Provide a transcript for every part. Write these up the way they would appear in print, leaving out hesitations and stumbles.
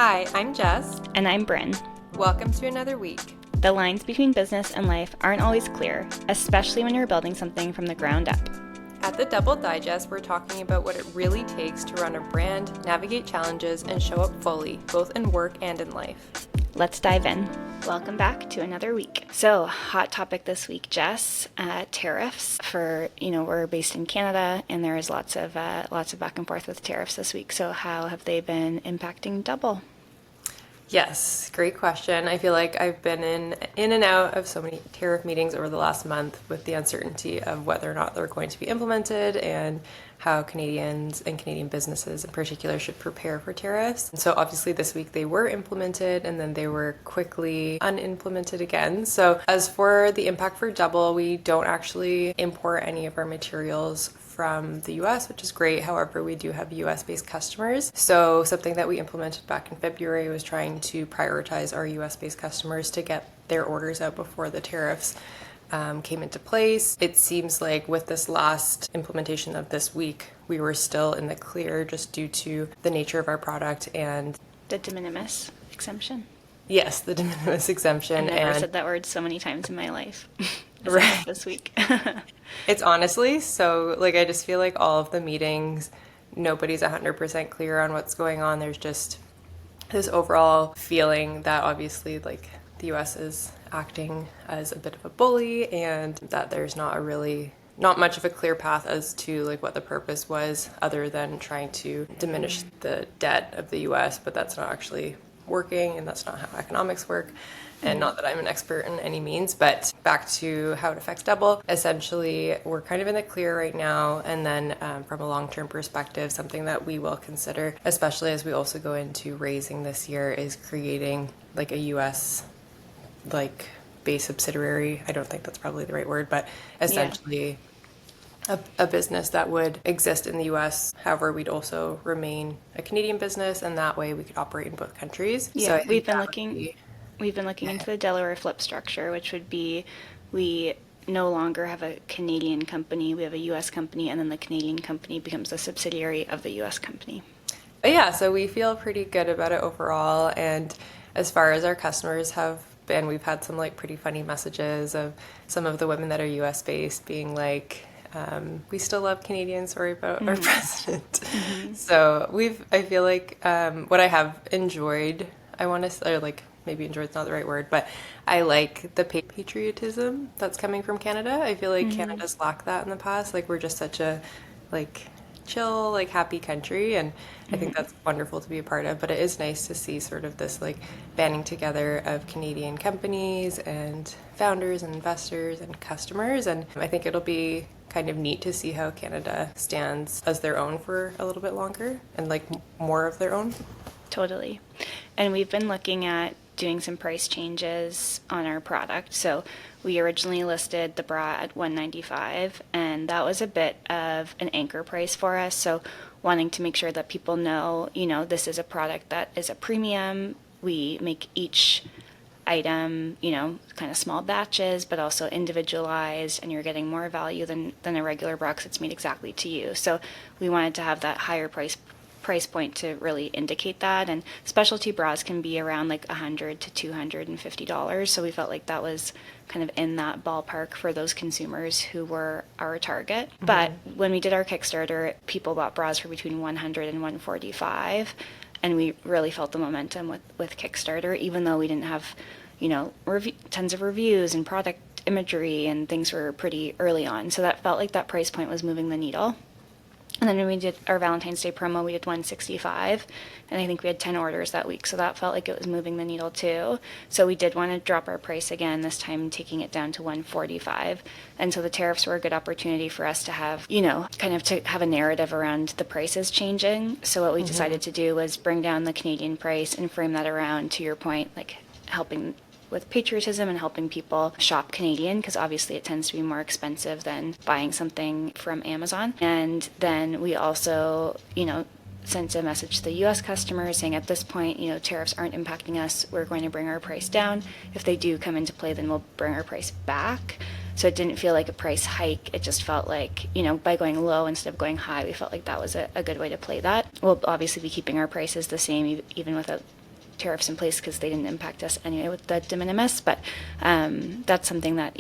Hi, I'm Jess. And I'm Bryn. Welcome to another week. The lines between business and life aren't always clear, especially when you're building something from the ground up. At the Double Digest, we're talking about what it really takes to run a brand, navigate challenges, and show up fully, both in work and in life. Let's dive in. Welcome back to another week. So, hot topic this week, Jess, tariffs. We're based in Canada, and there is lots of back and forth with tariffs this week. So, how have they been impacting DOUBL? Yes, great question. I feel like I've been in and out of so many tariff meetings over the last month with the uncertainty of whether or not they're going to be implemented and how Canadians and Canadian businesses in particular should prepare for tariffs. And so obviously this week they were implemented and then they were quickly unimplemented again. So as for the impact for DOUBL, we don't actually import any of our materials from the US, which is great. However, we do have US-based customers. So something that we implemented back in February was trying to prioritize our US-based customers to get their orders out before the tariffs came into place. It seems like with this last implementation of this week, we were still in the clear just due to the nature of our product and the de minimis exemption. Yes, the de minimis exemption. I've never said that word so many times in my life. Right. This week. It's honestly so, I just feel like all of the meetings, nobody's 100% clear on what's going on. There's just this overall feeling that obviously, the US is acting as a bit of a bully and that there's not much of a clear path as to what the purpose was other than trying to diminish the debt of the US, but that's not actually working and that's not how economics work. And not that I'm an expert in any means, but back to how it affects DOUBL. Essentially, we're kind of in the clear right now. And then from a long-term perspective, something that we will consider, especially as we also go into raising this year, is creating a US base subsidiary. I don't think that's probably the right word, but essentially a business that would exist in the US. However, we'd also remain a Canadian business, and that way we could operate in both countries. Yeah, so we've been looking into the Delaware flip structure, which would be we no longer have a Canadian company, we have a US company, and then the Canadian company becomes a subsidiary of the US company. But yeah, so we feel pretty good about it overall. And as far as our customers have been, we've had some pretty funny messages of some of the women that are US based being we still love Canadians, sorry about our president. Mm-hmm. So I feel what I have enjoyed, I want to say, maybe enjoy is not the right word, but I like the patriotism that's coming from Canada. I feel like Canada's lacked that in the past. We're just such a chill, happy country, and I think that's wonderful to be a part of. But it is nice to see sort of this banding together of Canadian companies and founders and investors and customers, and I think it'll be kind of neat to see how Canada stands as their own for a little bit longer and more of their own. Totally. And we've been looking at doing some price changes on our product. So we originally listed the bra at $195, and that was a bit of an anchor price for us. So wanting to make sure that people know, this is a product that is a premium. We make each item, kind of small batches, but also individualized, and you're getting more value than a regular bra because it's made exactly to you. So we wanted to have that higher price point to really indicate that, and specialty bras can be around $100 to $250, so we felt like that was kind of in that ballpark for those consumers who were our target. But when we did our Kickstarter, people bought bras for between $100 and $145, and we really felt the momentum with Kickstarter, even though we didn't have tons of reviews and product imagery, and things were pretty early on, so that felt like that price point was moving the needle. And then when we did our Valentine's Day promo, we did $165, and I think we had 10 orders that week, so that felt like it was moving the needle too. So we did want to drop our price again, this time taking it down to $145. And so the tariffs were a good opportunity for us to have, kind of to have a narrative around the prices changing. So what we decided to do was bring down the Canadian price and frame that around, to your point, helping with patriotism and helping people shop Canadian, because obviously it tends to be more expensive than buying something from Amazon. And then we also, sent a message to the US customers saying at this point, tariffs aren't impacting us. We're going to bring our price down. If they do come into play, then we'll bring our price back. So it didn't feel like a price hike. It just felt like, by going low instead of going high, we felt like that was a good way to play that. We'll obviously be keeping our prices the same even with tariffs in place because they didn't impact us anyway with the de minimis. But that's something that,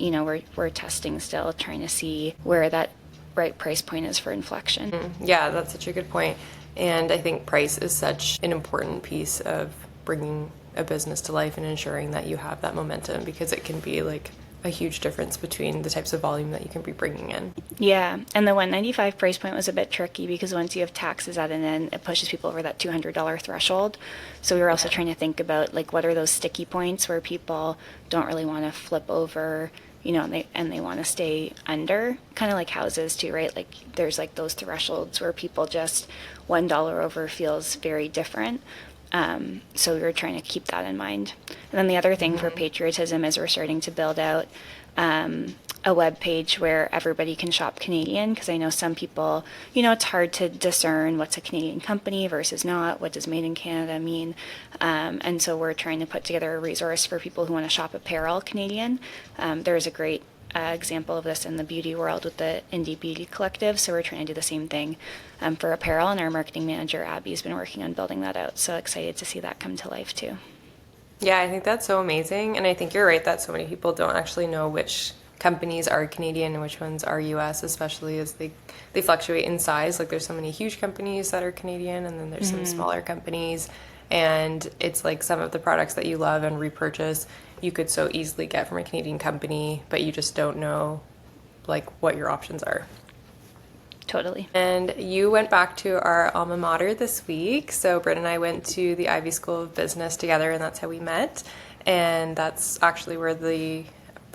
we're testing still, trying to see where that right price point is for inflection. Yeah, that's such a good point. And I think price is such an important piece of bringing a business to life and ensuring that you have that momentum, because it can be like a huge difference between the types of volume that you can be bringing in. Yeah, and the 195 price point was a bit tricky because once you have taxes added in, it pushes people over that $200 threshold. So we were also trying to think about like what are those sticky points where people don't really want to flip over, and they want to stay under, kind of like houses too, right? Like there's like those thresholds where people just $1 over feels very different. So we were trying to keep that in mind. And then the other thing for patriotism is we're starting to build out a web page where everybody can shop Canadian, because I know some people, it's hard to discern what's a Canadian company versus not. What does made in Canada mean? And so we're trying to put together a resource for people who want to shop apparel Canadian. There's a great example of this in the beauty world with the Indie Beauty Collective. So we're trying to do the same thing for apparel, and our marketing manager, Abby's been working on building that out. So excited to see that come to life too. Yeah, I think that's so amazing. And I think you're right that so many people don't actually know which companies are Canadian and which ones are US, especially as they fluctuate in size. Like there's so many huge companies that are Canadian, and then there's some smaller companies. And it's like some of the products that you love and repurchase, you could so easily get from a Canadian company, but you just don't know like what your options are. Totally. And you went back to our alma mater this week. So Bryn and I went to the Ivy School of Business together, and that's how we met. And that's actually where the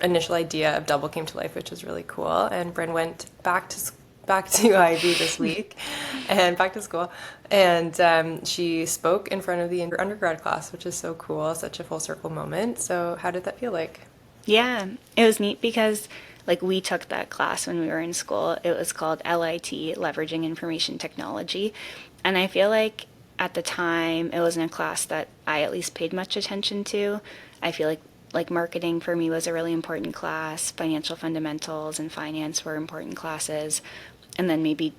initial idea of DOUBL came to life, which is really cool. And Bryn went back to Ivy this week and back to school. And she spoke in front of the undergrad class, which is so cool, such a full circle moment. So how did that feel like? Yeah, it was neat because like we took that class when we were in school. It was called LIT, Leveraging Information Technology. And I feel like at the time it wasn't a class that I at least paid much attention to. I feel like marketing for me was a really important class. Financial fundamentals and finance were important classes. And then maybe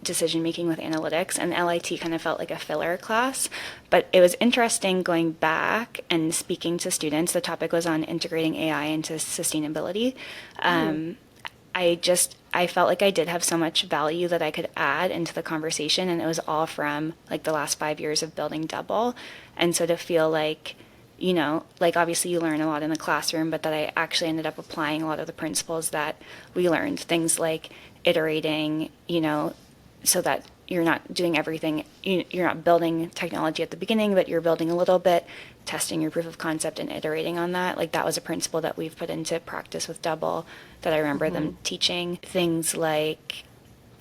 decision making with analytics, and LIT kind of felt like a filler class. But it was interesting going back and speaking to students. The topic was on integrating AI into sustainability. I felt like I did have so much value that I could add into the conversation, and it was all from like the last 5 years of building DOUBL. And so to feel like, like obviously you learn a lot in the classroom, but that I actually ended up applying a lot of the principles that we learned, things like iterating, so that you're not doing everything, you're not building technology at the beginning, but you're building a little bit, testing your proof of concept and iterating on that. Like that was a principle that we've put into practice with DOUBL that I remember them teaching. Things like,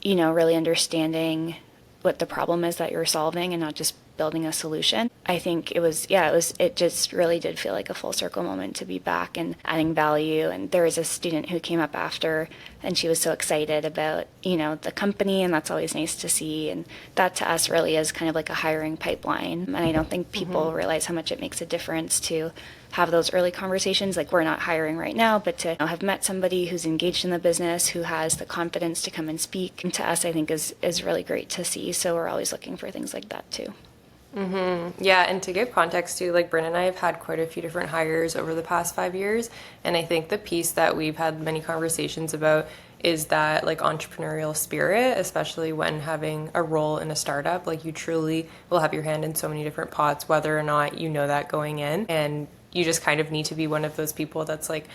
really understanding what the problem is that you're solving and not just building a solution. I think it just really did feel like a full circle moment to be back and adding value. And there was a student who came up after, and she was so excited about, the company, and that's always nice to see. And that to us really is kind of like a hiring pipeline. And I don't think people realize how much it makes a difference to have those early conversations. Like we're not hiring right now, but to have met somebody who's engaged in the business, who has the confidence to come and speak, and to us, I think is really great to see. So we're always looking for things like that too. Yeah, and to give context too, like Bryn and I have had quite a few different hires over the past 5 years, and I think the piece that we've had many conversations about is that like entrepreneurial spirit, especially when having a role in a startup. Like you truly will have your hand in so many different pots, whether or not you know that going in, and you just kind of need to be one of those people that's like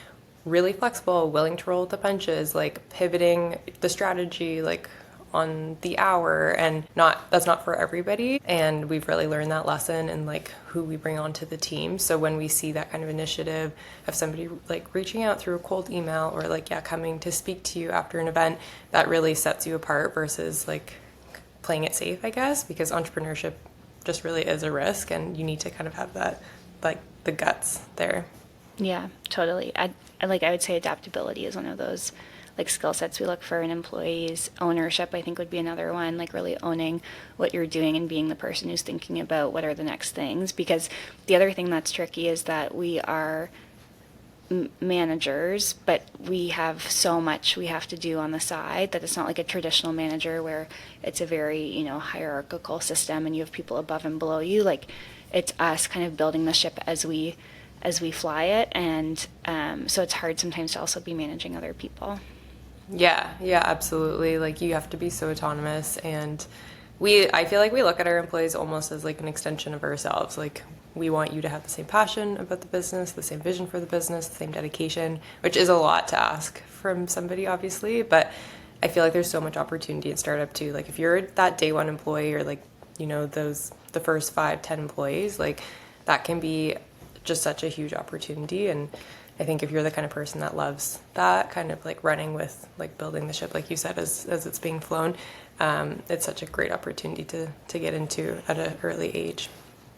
really flexible, willing to roll with the punches, like pivoting the strategy, like on the hour, and that's not for everybody. And we've really learned that lesson in like who we bring onto the team. So when we see that kind of initiative of somebody like reaching out through a cold email or like coming to speak to you after an event, that really sets you apart versus like playing it safe, I guess, because entrepreneurship just really is a risk, and you need to kind of have that like the guts there. Yeah, totally. I would say adaptability is one of those like skill sets we look for in employees. Ownership, I think, would be another one, like really owning what you're doing and being the person who's thinking about what are the next things. Because the other thing that's tricky is that we are managers, but we have so much we have to do on the side that it's not like a traditional manager where it's a very, hierarchical system and you have people above and below you. Like it's us kind of building the ship as we fly it, and so it's hard sometimes to also be managing other people. Yeah, yeah, absolutely. Like you have to be so autonomous, and I feel like we look at our employees almost as like an extension of ourselves. Like we want you to have the same passion about the business, the same vision for the business, the same dedication, which is a lot to ask from somebody obviously, but I feel like there's so much opportunity in startup too. Like if you're that day one employee, or like, you know, the first 5-10 employees, like that can be just such a huge opportunity. And I think if you're the kind of person that loves that kind of like running with like building the ship, like you said, as it's being flown, it's such a great opportunity to get into at an early age.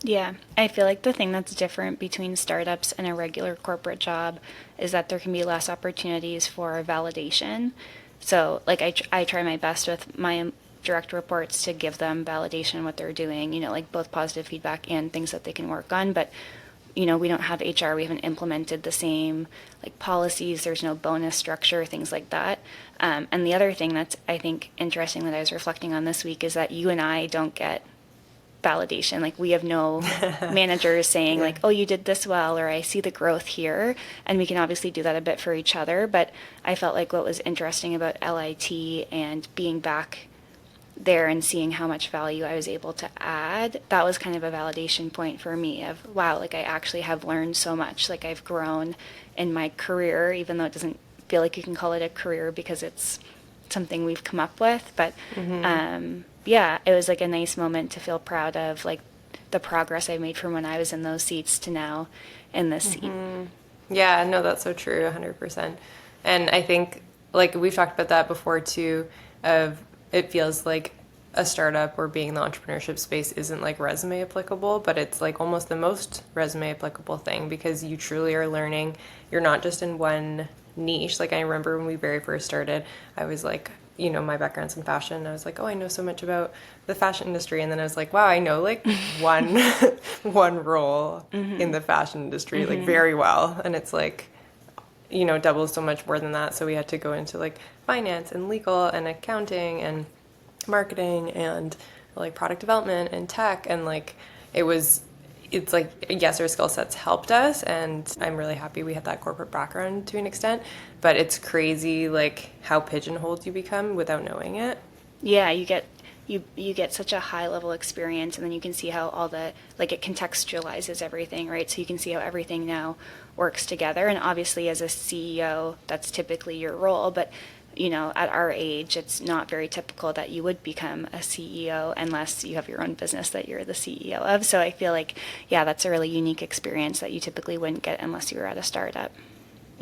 Yeah, I feel like the thing that's different between startups and a regular corporate job is that there can be less opportunities for validation. So, like, I try my best with my direct reports to give them validation what they're doing, you know, like both positive feedback and things that they can work on. But, you know, we don't have HR, we haven't implemented the same, like, policies, there's no bonus structure, things like that. And the other thing that's, I think, interesting that I was reflecting on this week is that you and I don't get validation. Like we have no managers saying Yeah. like, oh, you did this well, or I see the growth here. And we can obviously do that a bit for each other. But I felt like what was interesting about LIT and being back there and seeing how much value I was able to add, that was kind of a validation point for me of, wow, like I actually have learned so much. Like I've grown in my career, even though it doesn't feel like you can call it a career because it's something we've come up with. But yeah, it was like a nice moment to feel proud of like the progress I made from when I was in those seats to now in this seat. Yeah, no, that's so true, 100%. And I think, like, we've talked about that before too, of it feels like a startup or being in the entrepreneurship space isn't like resume applicable, but it's like almost the most resume applicable thing because you truly are learning. You're not just in one niche. Like, I remember when we very first started, I was like, you know, my background's in fashion. I was like, oh, I know so much about the fashion industry. And then I was like, wow, I know like one one role in the fashion industry like very well. And it's like, you know, double so much more than that. So we had to go into like finance and legal and accounting and marketing and like product development and tech. And like it's like, yes, our skill sets helped us, and I'm really happy we had that corporate background to an extent, but it's crazy like how pigeonholed you become without knowing it. Yeah, you get such a high level experience, and then you can see how all the like it contextualizes everything, right? So you can see how everything now works together. And obviously as a CEO, that's typically your role, but you know, at our age, it's not very typical that you would become a CEO unless you have your own business that you're the CEO of. So I feel like, yeah, that's a really unique experience that you typically wouldn't get unless you were at a startup.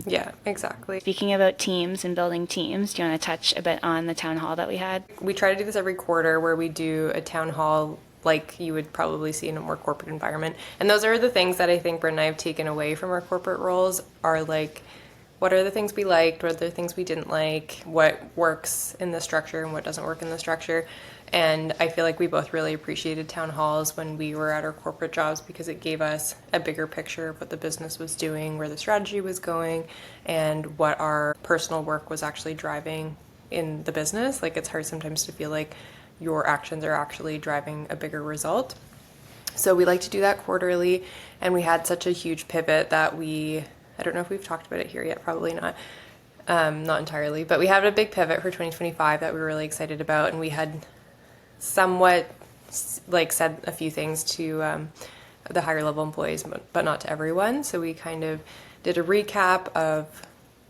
Yeah, exactly. Speaking about teams and building teams, do you want to touch a bit on the town hall that we had? We try to do this every quarter where we do a town hall like you would probably see in a more corporate environment. And those are the things that I think Bryn and I have taken away from our corporate roles are like, what are the things we liked? What are the things we didn't like? What works in the structure and what doesn't work in the structure? And I feel like we both really appreciated town halls when we were at our corporate jobs because it gave us a bigger picture of what the business was doing, where the strategy was going, and what our personal work was actually driving in the business. Like it's hard sometimes to feel like your actions are actually driving a bigger result. So we like to do that quarterly, and we had such a huge pivot that I don't know if we've talked about it here yet, probably not. Not entirely, but we had a big pivot for 2025 that we were really excited about, and we had somewhat like said a few things to the higher level employees, but not to everyone. So we kind of did a recap of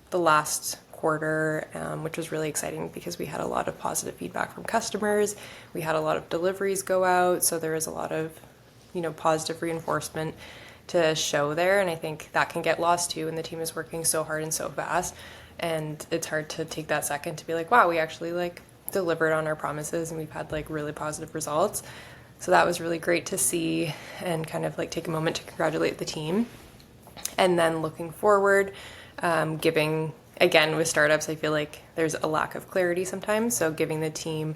the last quarter, which was really exciting because we had a lot of positive feedback from customers. We had a lot of deliveries go out, so there was a lot of, you know, positive reinforcement to show there, and I think that can get lost too when the team is working so hard and so fast, and it's hard to take that second to be like, wow, we actually like delivered on our promises and we've had like really positive results. So that was really great to see and kind of like take a moment to congratulate the team. And then looking forward, giving, again with startups, I feel like there's a lack of clarity sometimes, so giving the team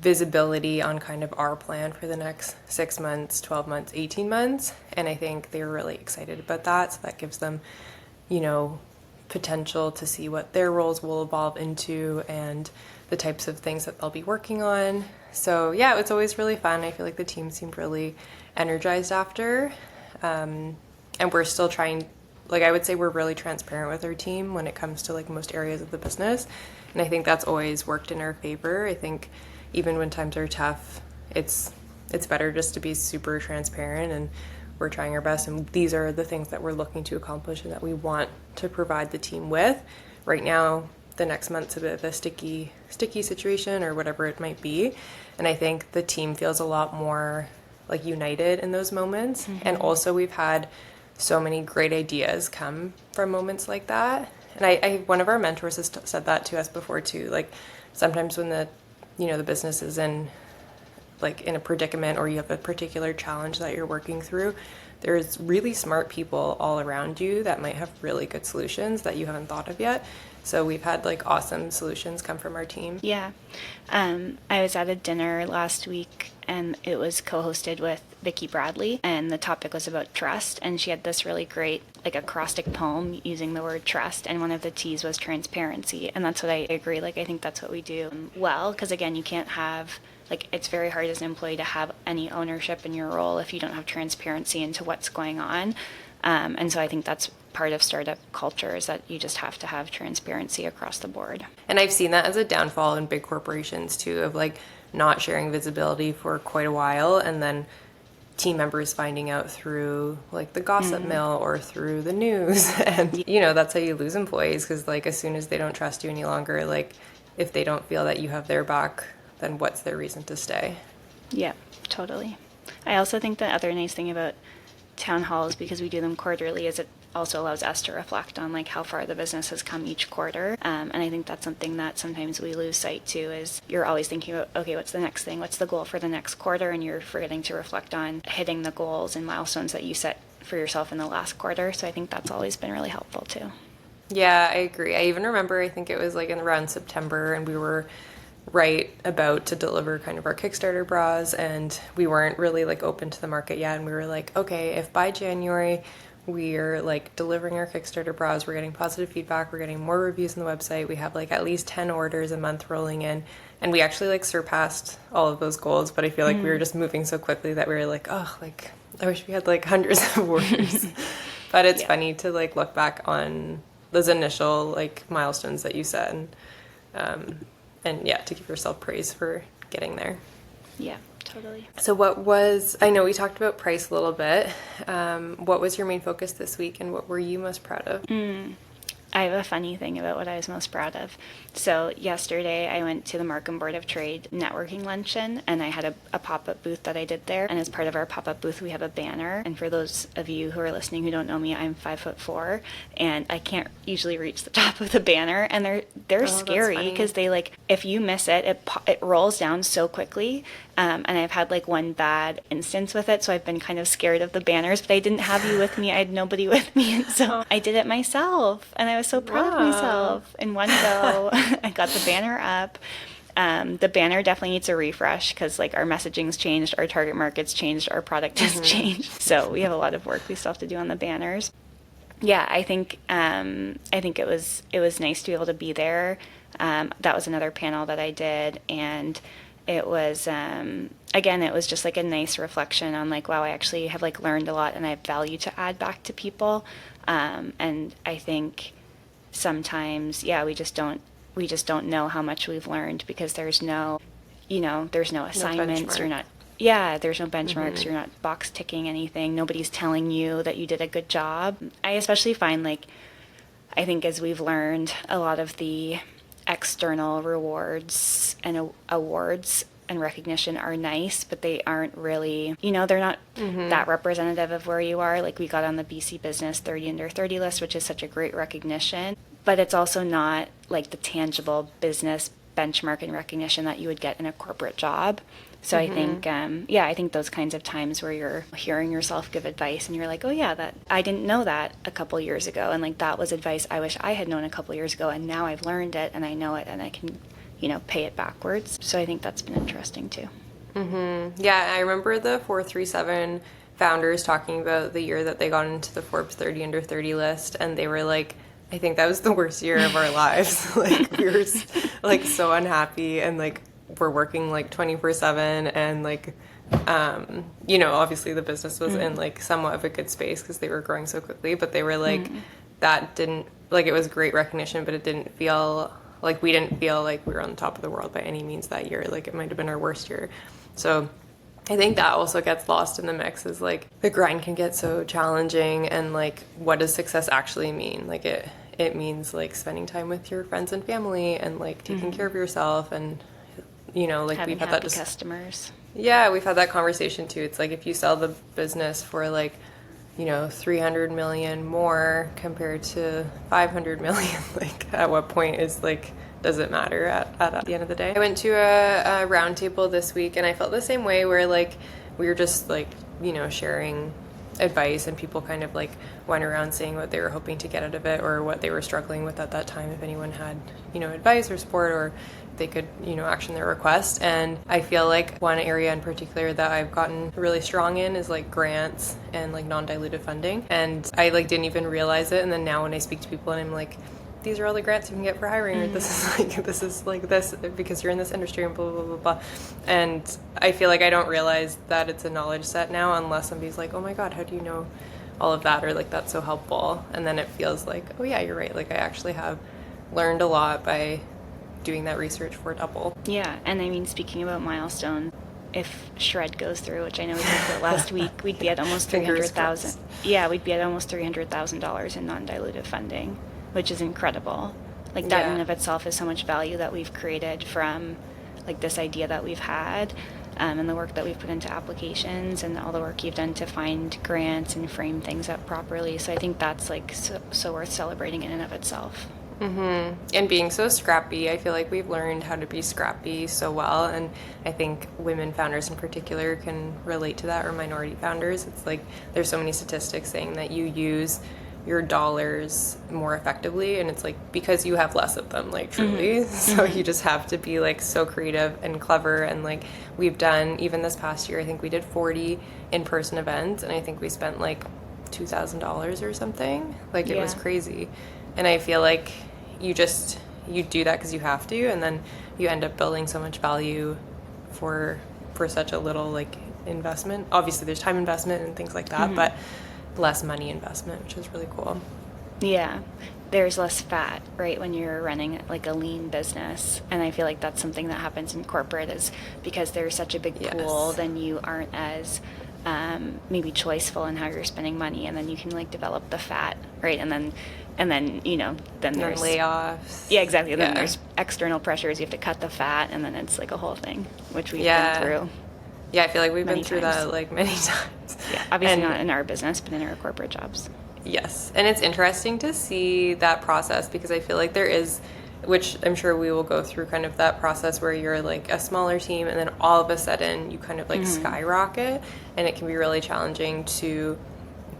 visibility on kind of our plan for the next 6 months, 12 months, 18 months. And I think they were really excited about that. So that gives them, you know, potential to see what their roles will evolve into and the types of things that they'll be working on. So yeah, it's always really fun. I feel like the team seemed really energized after. And we're still trying, like, I would say we're really transparent with our team when it comes to like most areas of the business. And I think that's always worked in our favor. I think even when times are tough, it's better just to be super transparent, and we're trying our best. And these are the things that we're looking to accomplish and that we want to provide the team with. Right now, the next month's a bit of a sticky situation or whatever it might be. And I think the team feels a lot more like united in those moments. And also we've had so many great ideas come from moments like that. And I one of our mentors has said that to us before too. Like sometimes when the business is in a predicament, or you have a particular challenge that you're working through, there's really smart people all around you that might have really good solutions that you haven't thought of yet. So we've had like awesome solutions come from our team. Yeah. I was at a dinner last week, and it was co-hosted with Vicki Bradley, and the topic was about trust, and she had this really great like acrostic poem using the word trust, and one of the T's was transparency. And that's what I agree. Like I think that's what we do well, because again, you can't have, like, it's very hard as an employee to have any ownership in your role if you don't have transparency into what's going on. And so I think that's part of startup culture, is that you just have to have transparency across the board. And I've seen that as a downfall in big corporations too, of like not sharing visibility for quite a while, and then team members finding out through like the gossip mill or through the news. And that's how you lose employees, because like as soon as they don't trust you any longer, like if they don't feel that you have their back, then what's their reason to stay? Yeah, totally. I also think the other nice thing about town halls, because we do them quarterly, is it also allows us to reflect on like how far the business has come each quarter. And I think that's something that sometimes we lose sight to, is you're always thinking about, okay, what's the next thing? What's the goal for the next quarter? And you're forgetting to reflect on hitting the goals and milestones that you set for yourself in the last quarter. So I think that's always been really helpful too. Yeah, I agree. I even remember, I think it was like in around September, and we were right about to deliver kind of our Kickstarter bras, and we weren't really like open to the market yet. And we were like, okay, if by January we're like delivering our Kickstarter bras, we're getting positive feedback, we're getting more reviews on the website, we have like at least 10 orders a month rolling in, and we actually like surpassed all of those goals. But I feel like we were just moving so quickly that we were like, oh, like I wish we had like hundreds of orders. But it's funny to like look back on those initial like milestones that you set, and yeah, to give yourself praise for getting there. Yeah, totally. So I know we talked about price a little bit. What was your main focus this week, and what were you most proud of? I have a funny thing about what I was most proud of. So yesterday I went to the Markham Board of Trade networking luncheon, and I had a pop-up booth that I did there. And as part of our pop-up booth, we have a banner. And for those of you who are listening who don't know me, I'm 5'4", and I can't usually reach the top of the banner. And they're scary, because they like, if you miss it, it rolls down so quickly. And I've had like one bad instance with it, so I've been kind of scared of the banners, but I didn't have you with me. I had nobody with me, and so I did it myself, and I was so proud of myself. In one go, I got the banner up. The banner definitely needs a refresh, because like our messaging's changed, our target market's changed, our product has changed. So we have a lot of work we still have to do on the banners. Yeah, I think it was nice to be able to be there. That was another panel that I did, and it was, again, it was just like a nice reflection on like, wow, I actually have like learned a lot, and I have value to add back to people. And I think sometimes, yeah, we just don't know how much we've learned, because there's no assignments, there's no benchmarks, you're not box ticking anything, nobody's telling you that you did a good job. I especially find like, I think as we've learned, a lot of the external rewards and awards and recognition are nice, but they aren't really, they're not that representative of where you are. Like we got on the BC Business 30 Under 30 list, which is such a great recognition, but it's also not like the tangible business benchmark and recognition that you would get in a corporate job. So I think, I think those kinds of times where you're hearing yourself give advice and you're like, oh yeah, that I didn't know that a couple years ago. And like, that was advice I wish I had known a couple years ago. And now I've learned it and I know it and I can, pay it backwards. So I think that's been interesting too. Yeah. I remember the 437 founders talking about the year that they got into the Forbes 30 Under 30 list. And they were like, I think that was the worst year of our lives. Like we were like so unhappy, and like we're working like 24/7, and like you know, obviously the business was in like somewhat of a good space because they were growing so quickly, but they were like, that didn't, like, it was great recognition, but it didn't feel like, we didn't feel like we were on the top of the world by any means that year. Like, it might have been our worst year. So I think that also gets lost in the mix, is like the grind can get so challenging, and like, what does success actually mean? Like, it means like spending time with your friends and family, and like taking care of yourself, and you know, like Having we've had happy that customers. yeah, we've had that conversation too. It's like, if you sell the business for like, you know, 300 million more compared to 500 million, like at what point is like, does it matter at the end of the day? I went to a round table this week, and I felt the same way, where like we were just like, you know, sharing advice, and people kind of like went around saying what they were hoping to get out of it, or what they were struggling with at that time, if anyone had, you know, advice or support, or they could, you know, action their request. And I feel like one area in particular that I've gotten really strong in is like grants and like non-dilutive funding, and I like didn't even realize it, and then now when I speak to people and I'm like, these are all the grants you can get for hiring, or this is like this because you're in this industry, and blah blah blah blah. And I feel like I don't realize that it's a knowledge set now, unless somebody's like, oh my god, how do you know all of that, or like, that's so helpful. And then it feels like, oh yeah, you're right, like I actually have learned a lot by doing that research for DOUBL. Yeah, and I mean, speaking about milestones, if Shred goes through, which I know we talked about last week, we'd be at almost Fingers 300,000. crossed. Yeah, we'd be at almost $300,000 in non-dilutive funding, which is incredible. Like, that in and of itself is so much value that we've created from like this idea that we've had, and the work that we've put into applications, and all the work you've done to find grants and frame things up properly. So I think that's like so worth celebrating in and of itself. And being so scrappy, I feel like we've learned how to be scrappy so well, and I think women founders in particular can relate to that, or minority founders. It's like, there's so many statistics saying that you use your dollars more effectively, and it's like, because you have less of them, like, truly. So you just have to be like so creative and clever, and like, we've done, even this past year, I think we did 40 in-person events, and I think we spent like $2,000 or something. Like, it was crazy. And I feel like you do that because you have to, and then you end up building so much value for such a little like investment. Obviously there's time investment and things like that, but less money investment, which is really cool. Yeah, there's less fat, right, when you're running like a lean business. And I feel like that's something that happens in corporate, is because there's such a big pool, then you aren't as maybe choiceful in how you're spending money, and then you can like develop the fat, right? And then you know, then there's layoffs. Yeah, exactly. Then there's external pressures. You have to cut the fat, and then it's like a whole thing, which we've been through. Yeah, I feel like we've been through times. that like many times. Yeah, obviously not in our business, but in our corporate jobs. Yes, and it's interesting to see that process, because I feel like there is, which I'm sure we will go through, kind of that process where you're like a smaller team, and then all of a sudden you kind of like skyrocket, and it can be really challenging to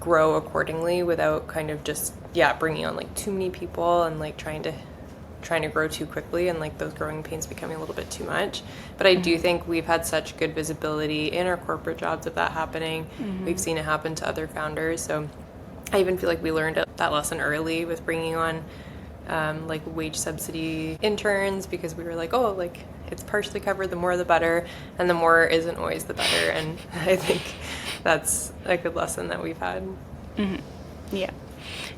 grow accordingly without kind of just bringing on like too many people, and like trying to grow too quickly, and like those growing pains becoming a little bit too much. But I do think we've had such good visibility in our corporate jobs of that happening. We've seen it happen to other founders, so I even feel like we learned that lesson early with bringing on like wage subsidy interns, because we were like, oh, like it's partially covered, the more the better, and the more isn't always the better. And I think that's a good lesson that we've had. Yeah.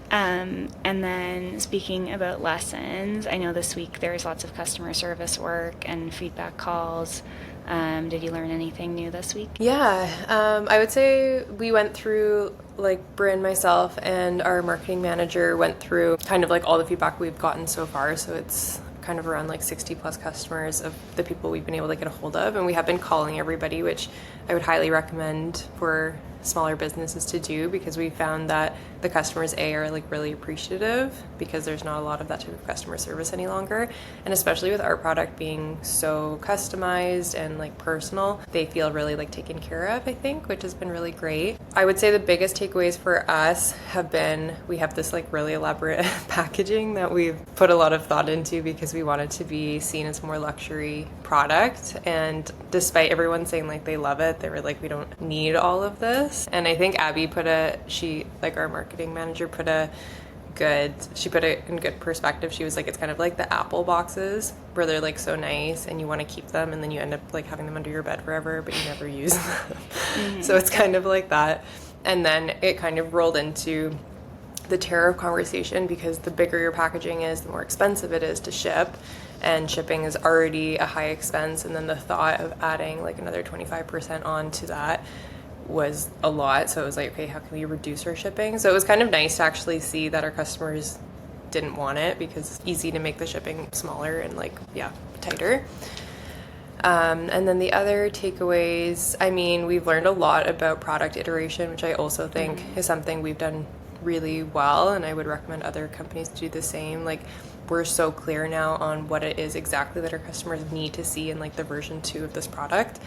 And then speaking about lessons, I know this week there's lots of customer service work and feedback calls. Did you learn anything new this week? Yeah, I would say we went through, like Bryn, myself, and our marketing manager went through kind of like all the feedback we've gotten so far. So it's kind of around like 60 plus customers of the people we've been able to get a hold of. And we have been calling everybody, which I would highly recommend for smaller businesses to do, because we found that the customers are like really appreciative, because there's not a lot of that type of customer service any longer. And especially with our product being so customized and like personal, they feel really like taken care of, I think, which has been really great. I would say the biggest takeaways for us have been, we have this like really elaborate packaging that we've put a lot of thought into, because we want it to be seen as more luxury product. And despite everyone saying like they love it, they were like, we don't need all of this. And I think Abby our marketing manager, put a good. She put it in good perspective. She was like, it's kind of like the Apple boxes where they're like so nice and you want to keep them and then you end up like having them under your bed forever, but you never use them. So it's kind of like that. And then it kind of rolled into the tariff conversation because the bigger your packaging is, the more expensive it is to ship. And shipping is already a high expense. And then the thought of adding like another 25% on to that was a lot. So it was like, okay, how can we reduce our shipping? So it was kind of nice to actually see that our customers didn't want it because it's easy to make the shipping smaller and like, yeah, tighter. And then the other takeaways, I mean, we've learned a lot about product iteration, which I also think is something we've done really well. And I would recommend other companies do the same. Like, we're so clear now on what it is exactly that our customers need to see in like the version 2 of this product.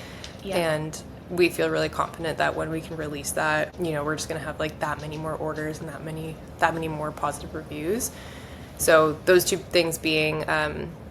Yeah. And we feel really confident that when we can release that, you know, we're just going to have like that many more orders and that many more positive reviews. So those two things being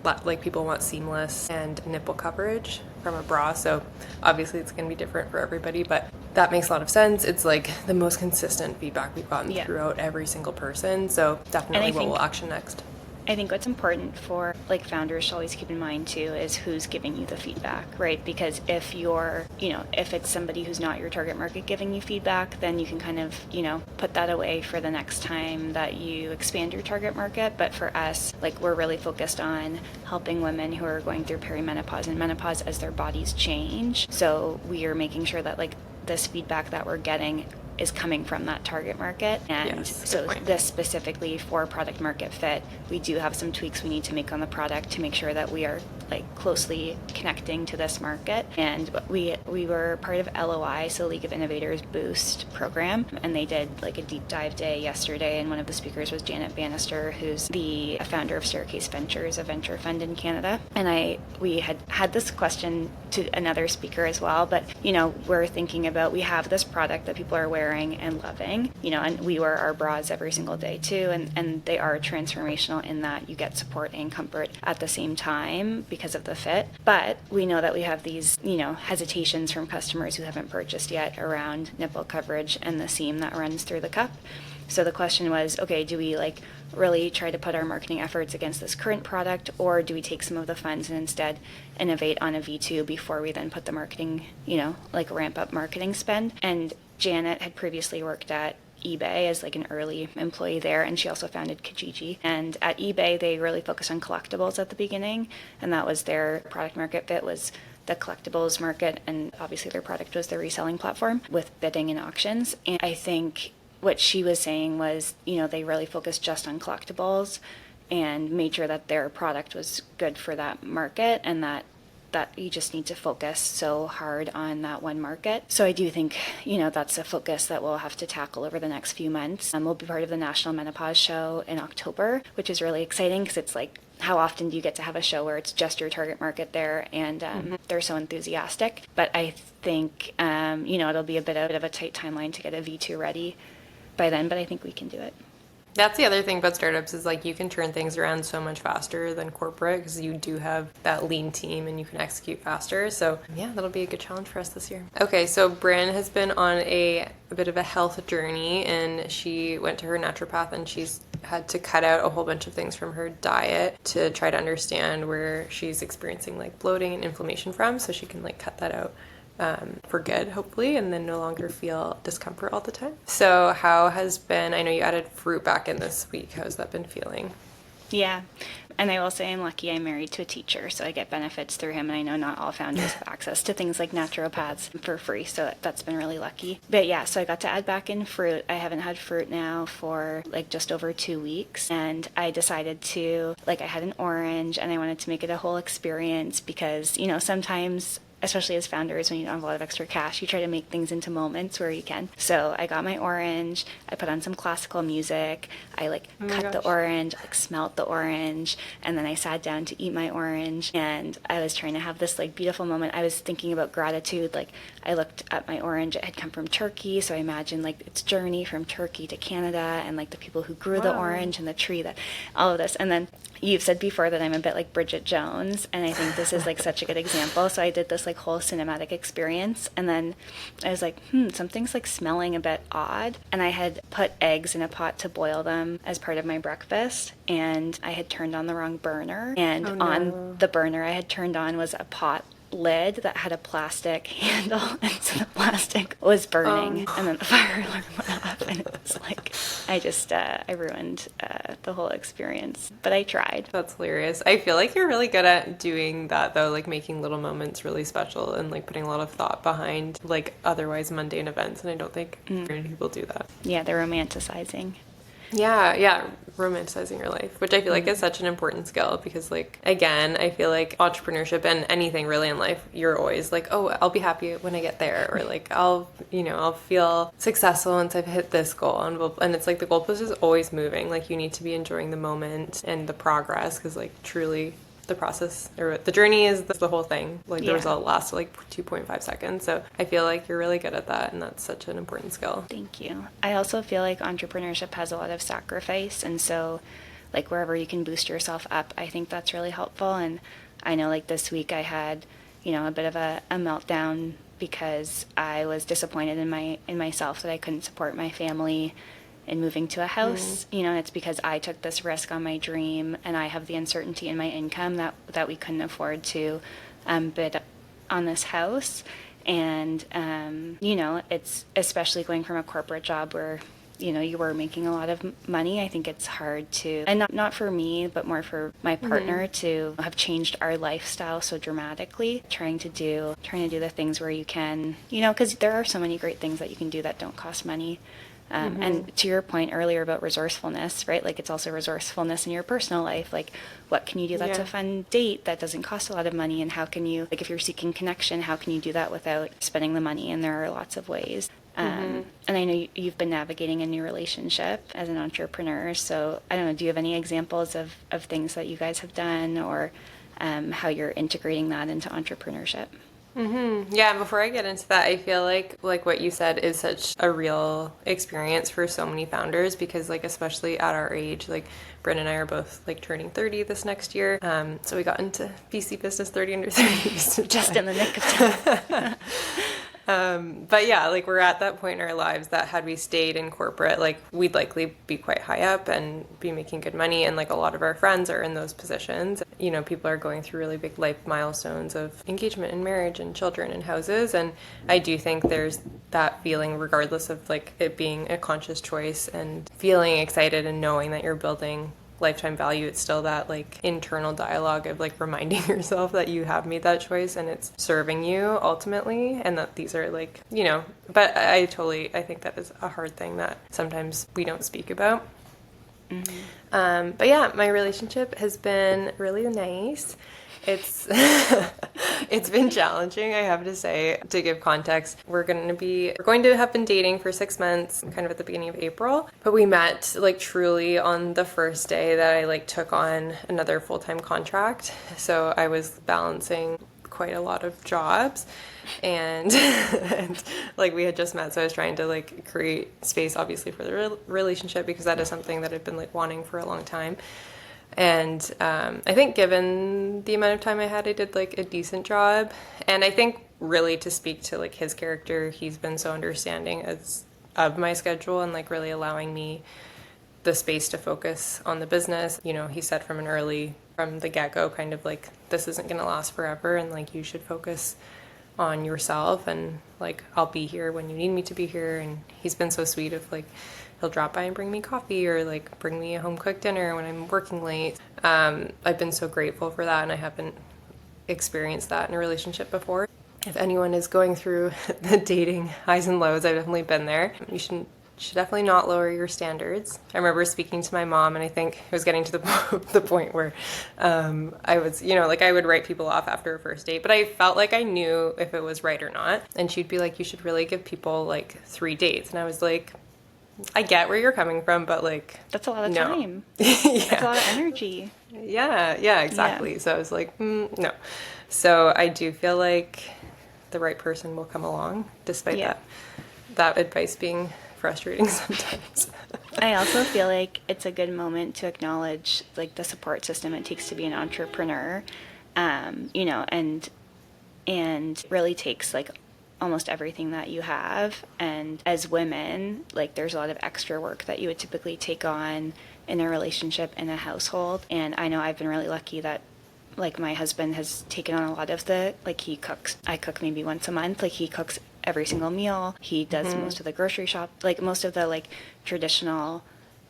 like people want seamless and nipple coverage from a bra. So obviously it's going to be different for everybody, but that makes a lot of sense. It's like the most consistent feedback we've gotten throughout every single person. So definitely what we'll action next. I think what's important for like founders to always keep in mind too is who's giving you the feedback, right? Because if you're, you know, if it's somebody who's not your target market giving you feedback, then you can kind of, you know, put that away for the next time that you expand your target market. But for us, like we're really focused on helping women who are going through perimenopause and menopause as their bodies change. So we are making sure that like this feedback that we're getting is coming from that target market. And so this specifically for product market fit, we do have some tweaks we need to make on the product to make sure that we are like closely connecting to this market. And we were part of LOI, so League of Innovators Boost program, and they did like a deep dive day yesterday, and one of the speakers was Janet Bannister, who's the founder of Staircase Ventures, a venture fund in Canada. And we had this question to another speaker as well, but you know, we're thinking about, we have this product that people are wearing and loving, you know, and we wear our bras every single day too, and they are transformational in that you get support and comfort at the same time because of the fit. But we know that we have these, you know, hesitations from customers who haven't purchased yet around nipple coverage and the seam that runs through the cup. So the question was, okay, do we like really try to put our marketing efforts against this current product, or do we take some of the funds and instead innovate on a V2 before we then put the marketing, you know, like ramp up marketing spend? And Janet had previously worked at eBay as like an early employee there, and she also founded Kijiji. And at eBay, they really focused on collectibles at the beginning, and that was their product market fit, was the collectibles market, and obviously their product was their reselling platform with bidding and auctions. And I think what she was saying was, you know, they really focused just on collectibles and made sure that their product was good for that market, and that you just need to focus so hard on that one market. So I do think, you know, that's a focus that we'll have to tackle over the next few months. We'll be part of the National Menopause Show in October, which is really exciting because it's like, how often do you get to have a show where it's just your target market there, and they're so enthusiastic. But I think, you know, it'll be a bit of a tight timeline to get a V2 ready by then, but I think we can do it. That's the other thing about startups is like you can turn things around so much faster than corporate because you do have that lean team and you can execute faster. So yeah, that'll be a good challenge for us this year. Okay, so Bryn has been on a bit of a health journey, and she went to her naturopath and she's had to cut out a whole bunch of things from her diet to try to understand where she's experiencing like bloating and inflammation from, so she can like cut that out for good, hopefully, and then no longer feel discomfort all the time. So how has been, I know you added fruit back in this week, how's that been feeling? Yeah, and I will say I'm lucky I'm married to a teacher, so I get benefits through him, and I know not all founders have access to things like naturopaths for free, so that's been really lucky. But yeah, so I got to add back in fruit. I haven't had fruit now for like just over 2 weeks, and I decided to, like, I had an orange and I wanted to make it a whole experience because, you know, sometimes, especially as founders, when you don't have a lot of extra cash, you try to make things into moments where you can. So I got my orange, I put on some classical music, I cut the orange, smelt the orange, and then I sat down to eat my orange, and I was trying to have this like beautiful moment. I was thinking about gratitude. Like, I looked at my orange, it had come from Turkey, so I imagined like its journey from Turkey to Canada, and like the people who grew the orange and the tree, that all of this. And then you've said before that I'm a bit like Bridget Jones, and I think this is like such a good example. So I did this like like whole cinematic experience. And then I was like, something's like smelling a bit odd. And I had put eggs in a pot to boil them as part of my breakfast, and I had turned on the wrong burner. And Oh, no. on the burner I had turned on was a pot lid that had a plastic handle, and so the plastic was burning. And then the fire alarm went off, and it was like I ruined the whole experience, but I tried. That's hilarious. I feel like you're really good at doing that though, like making little moments really special and like putting a lot of thought behind like otherwise mundane events, and I don't think many people do that. Yeah, they're romanticizing. Yeah, romanticizing your life, which I feel like is such an important skill because, like, again, I feel like entrepreneurship and anything really in life, you're always like, oh, I'll be happy when I get there, or like, I'll feel successful once I've hit this goal, and it's like the goalpost is always moving. Like, you need to be enjoying the moment and the progress because, like, truly the process or the journey is the whole thing. Like the result lasts like 2.5 seconds. So I feel like you're really good at that, and that's such an important skill. Thank you. I also feel like entrepreneurship has a lot of sacrifice, and so like wherever you can boost yourself up, I think that's really helpful. And I know like this week I had, a bit of a meltdown because I was disappointed in myself that I couldn't support my family in moving to a house. It's because I took this risk on my dream, and I have the uncertainty in my income that we couldn't afford to bid on this house. And it's especially going from a corporate job where you were making a lot of money. I think it's hard to, and not for me, but more for my partner to have changed our lifestyle so dramatically, trying to do the things where you can, because there are so many great things that you can do that don't cost money. And to your point earlier about resourcefulness, right? Like it's also resourcefulness in your personal life. Like what can you do that's a fun date that doesn't cost a lot of money? And how can you, like if you're seeking connection, how can you do that without spending the money? And there are lots of ways. And I know you've been navigating a new relationship as an entrepreneur. So I don't know, do you have any examples of things that you guys have done, or how you're integrating that into entrepreneurship? Yeah, before I get into that, I feel like what you said is such a real experience for so many founders because like especially at our age, like Bryn and I are both like turning 30 this next year. So we got into VC business 30 under 30. Just in the nick of time. But yeah, like we're at that point in our lives that had we stayed in corporate, like we'd likely be quite high up and be making good money. And like a lot of our friends are in those positions. People are going through really big life milestones of engagement and marriage and children and houses. And I do think there's that feeling, regardless of like it being a conscious choice and feeling excited and knowing that you're building lifetime value, it's still that like internal dialogue of like reminding yourself that you have made that choice and it's serving you ultimately, and that these are like but I think that is a hard thing that sometimes we don't speak about. But yeah, my relationship has been really nice. It's it's been challenging, I have to say. To give context, we're going to have been dating for 6 months, kind of at the beginning of April. But we met like truly on the first day that I like took on another full-time contract. So I was balancing quite a lot of jobs, and like we had just met, so I was trying to like create space obviously for the relationship because that is something that I've been like wanting for a long time. And I think given the amount of time I had, I did like a decent job. And I think really to speak to like his character, he's been so understanding of my schedule and like really allowing me the space to focus on the business. He said from the get-go kind of like, this isn't going to last forever, and like you should focus on yourself, and like I'll be here when you need me to be here. And he's been so sweet of like, he'll drop by and bring me coffee or like bring me a home cooked dinner when I'm working late. I've been so grateful for that, and I haven't experienced that in a relationship before. If anyone is going through the dating highs and lows, I've definitely been there. You should definitely not lower your standards. I remember speaking to my mom, and I think it was getting to the point where I was, like I would write people off after a first date, but I felt like I knew if it was right or not. And she'd be like, you should really give people like 3 dates. And I was like, I get where you're coming from, but like that's a lot of time. Yeah. That's a lot of energy. Yeah, exactly. So I was like, no. So I do feel like the right person will come along, despite that advice being frustrating sometimes. I also feel like it's a good moment to acknowledge like the support system it takes to be an entrepreneur, and and really takes like almost everything that you have. And as women, like there's a lot of extra work that you would typically take on in a relationship, in a household. And I know I've been really lucky that like my husband has taken on a lot of the, like he cooks, I cook maybe once a month, like he cooks every single meal. He does most of the grocery shop, like most of the like traditional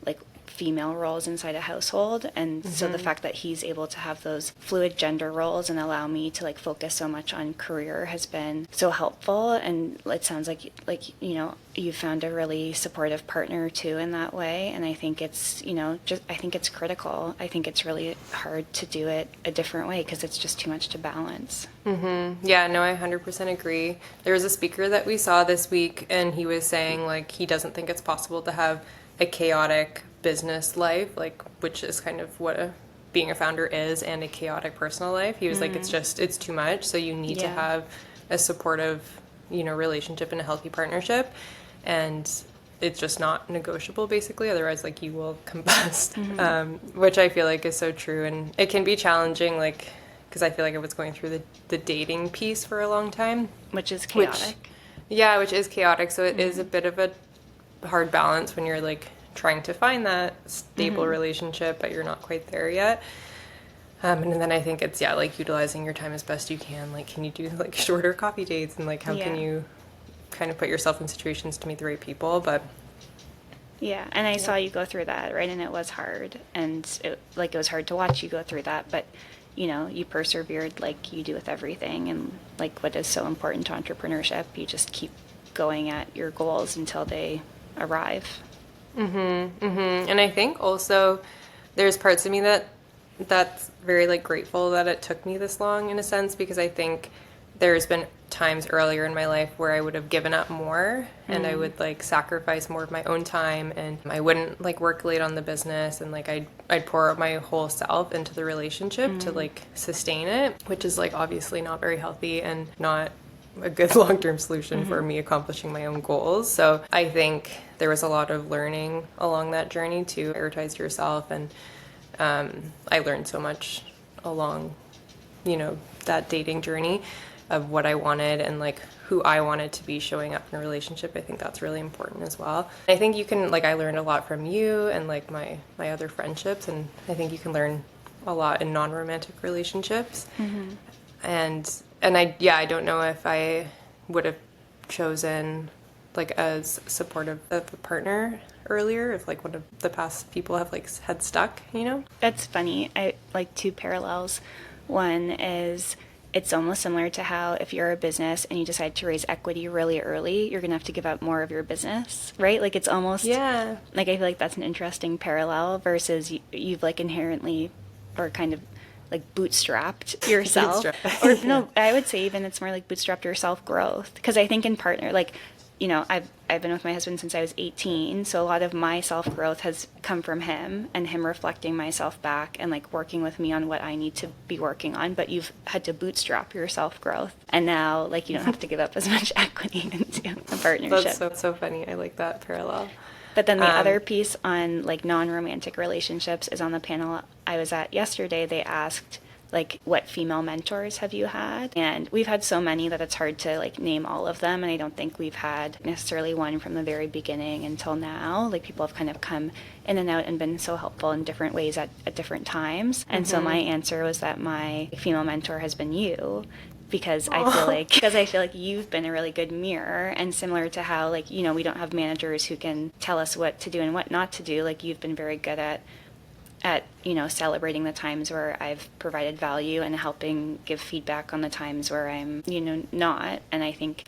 like female roles inside a household. And so the fact that he's able to have those fluid gender roles and allow me to like focus so much on career has been so helpful. And it sounds like you know, you found a really supportive partner too in that way. And I think it's, you know, just I think it's critical. I think it's really hard to do it a different way because it's just too much to balance. Yeah, no, I 100% agree. There was a speaker that we saw this week, and he was saying like he doesn't think it's possible to have a chaotic business life, like, which is kind of what being a founder is, and a chaotic personal life. He was like, it's too much. So you need to have a supportive, you know, relationship and a healthy partnership. And it's just not negotiable, basically. Otherwise, like, you will combust, which I feel like is so true. And it can be challenging, like, because I feel like I was going through the dating piece for a long time. Which is chaotic. Which is chaotic. So it is a bit of a hard balance when you're, like, trying to find that stable relationship, but you're not quite there yet. And then I think it's, like, utilizing your time as best you can. Like, can you do, like, shorter coffee dates? And, like, how can you kind of put yourself in situations to meet the right people? But yeah, and I saw you go through that, right? And it was hard. And it was hard to watch you go through that. But, you know, you persevered like you do with everything. And, like, what is so important to entrepreneurship, you just keep going at your goals until they arrive. And I think also there's parts of me that's very, like, grateful that it took me this long, in a sense, because I think there's been times earlier in my life where I would have given up more and I would, like, sacrifice more of my own time, and I wouldn't, like, work late on the business, and, like, I'd pour out my whole self into the relationship to, like, sustain it, which is, like, obviously not very healthy and not a good long-term solution for me accomplishing my own goals. So I think there was a lot of learning along that journey to prioritize yourself, and I learned so much along, you know, that dating journey of what I wanted and, like, who I wanted to be showing up in a relationship. I think that's really important as well. I think you can, like, I learned a lot from you and, like, my other friendships, and I think you can learn a lot in non-romantic relationships. And I don't know if I would have chosen, like, as supportive of a partner earlier if, like, one of the past people have, like, had stuck, you know? That's funny. I like two parallels. One is it's almost similar to how if you're a business and you decide to raise equity really early, you're going to have to give up more of your business, right? Like, it's almost, like, I feel like that's an interesting parallel versus you've, like, inherently or kind of, like, bootstrapped yourself. Or no, I would say even it's more like bootstrapped your self-growth. Because I think in partner, like, you know, I've been with my husband since I was 18, so a lot of my self-growth has come from him and him reflecting myself back and, like, working with me on what I need to be working on. But you've had to bootstrap your self-growth, and now, like, you don't have to give up as much equity into a partnership. That's so funny. I like that parallel. But then the other piece on, like, non-romantic relationships is on the panel I was at yesterday. They asked, like, what female mentors have you had? And we've had so many that it's hard to, like, name all of them. And I don't think we've had necessarily one from the very beginning until now. Like, people have kind of come in and out and been so helpful in different ways at different times. And so my answer was that my female mentor has been you. Because I feel like you've been a really good mirror, and similar to how, like, you know, we don't have managers who can tell us what to do and what not to do. Like, you've been very good at you know, celebrating the times where I've provided value and helping give feedback on the times where I'm, you know, not. And I think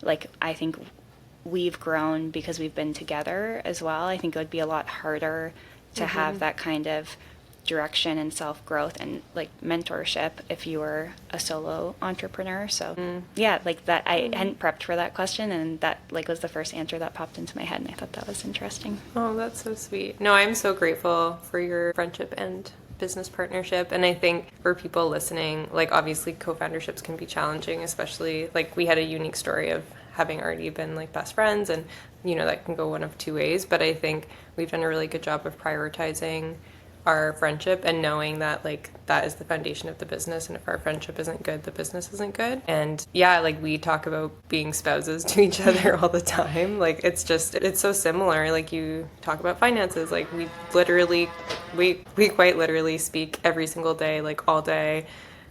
we've grown because we've been together as well. I think it would be a lot harder to have that kind of direction and self-growth and, like, mentorship if you were a solo entrepreneur. So yeah, like, that I hadn't prepped for that question, and that, like, was the first answer that popped into my head, and I thought that was interesting. Oh, that's so sweet. No, I'm so grateful for your friendship and business partnership. And I think for people listening, like, obviously co-founderships can be challenging, especially, like, we had a unique story of having already been, like, best friends, and, you know, that can go one of two ways. But I think we've done a really good job of prioritizing our friendship, and knowing that like that is the foundation of the business, and if our friendship isn't good, the business isn't good. And yeah, like we talk about being spouses to each other all the time. Like it's so similar. Like you talk about finances, like we quite literally speak every single day, like all day,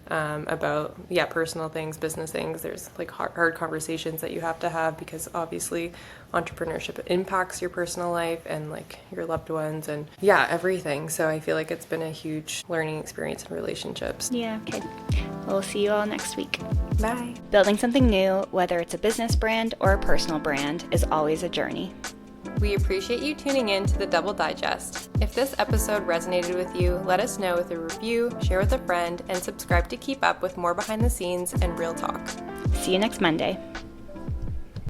about personal things, business things. There's like hard conversations that you have to have, because obviously entrepreneurship impacts your personal life and like your loved ones and everything. So I feel like it's been a huge learning experience in relationships. Yeah, okay. We'll see you all next week. Bye. Building something new, whether it's a business brand or a personal brand, is always a journey. We appreciate you tuning in to the Double Digest. If this episode resonated with you, let us know with a review, share with a friend, and subscribe to keep up with more behind the scenes and real talk. See you next Monday.